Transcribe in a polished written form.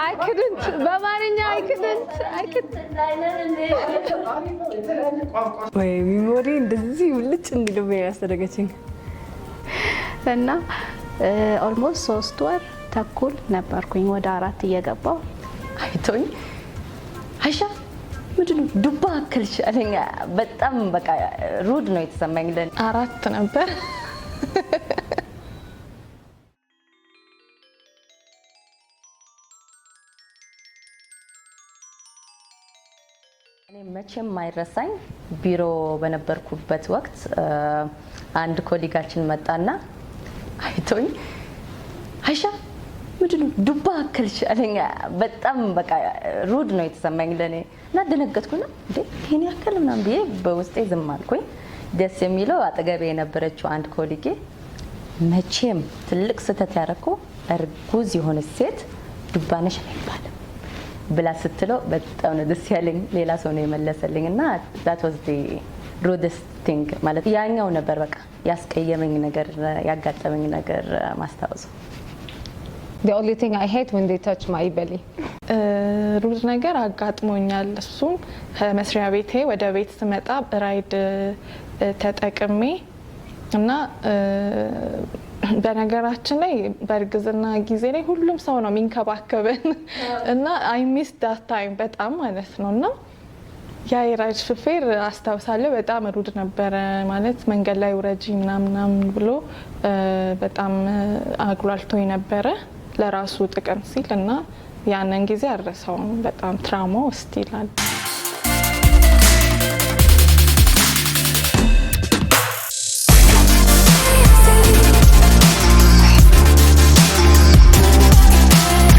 I couldn't. በማንኛ I couldn't. ወይ ሚሞሪ እንደዚህ ውልጭ እንዲለው ያስተደገችኝ እና ኦልሞስት 3 ወር ተኩል ነበርኩኝ ወደ 4 እየገባው አይቶኝ አይሻ ምንድነው ዱባ አከልሽ አለኝ በጣም በቃ ሩድ ነው የተሰማኝ ለ 4 ነበር እኔ መቼም ማይረሳኝ ቢሮ በነበርኩበት ወቅት አንድ ኮሊጋችን መጣና አይቶኝ አይሻ ምንድነው ዱባ አከልሽ አለኝ በጣም በቃ ሩድ ነው የተሰማኝ ለኔ እና ደነገጥኩና እንዴ ይሄን ያከል ምናምን ብዬ በውስጤ ዝም አልኩኝ ደስ የሚለው አጠገቤ የነበረችው አንድ ኮሊጌ መቼም ትልቅ ስህተት ያደረኩ እርጉዝ የሆነ ሴት ዱባ ነሽ አይባልም ብላ ስትለው በጣም ነው ደስ ያለኝ ሌላ ሰው ነው የመለሰልኝና that was the rudest thing ማለት ያኛው ነበር በቃ ያስቀየመኝ ነገር ያጋጠመኝ ነገር ማስታወስ The only thing I hate when they touch my belly ሩድ ነገር አጋጥሞኛል እሱም ከመስሪያ ቤቴ ወደ ቤት ስመጣ ራይድ ተጠቅሜ እና በነገራችን ላይ በርግዝና ጊዜ ላይ ሁሉም ሰው ነው ሚንከባከበን እና I missed that time በጣም ማለት ነውና ያ የራይድ ሹፌር አስተዋሳለሁ በጣም ሩድ ነበር ማለት መንገድ ላይ ውረጂ ምናምን ብሎ በጣም አግሏልቶኝ ነበር ለራሱ ጥቅም ሲልና ያንን ጊዜ አረሳው በጣም ትራውማ ውስጥ ይላል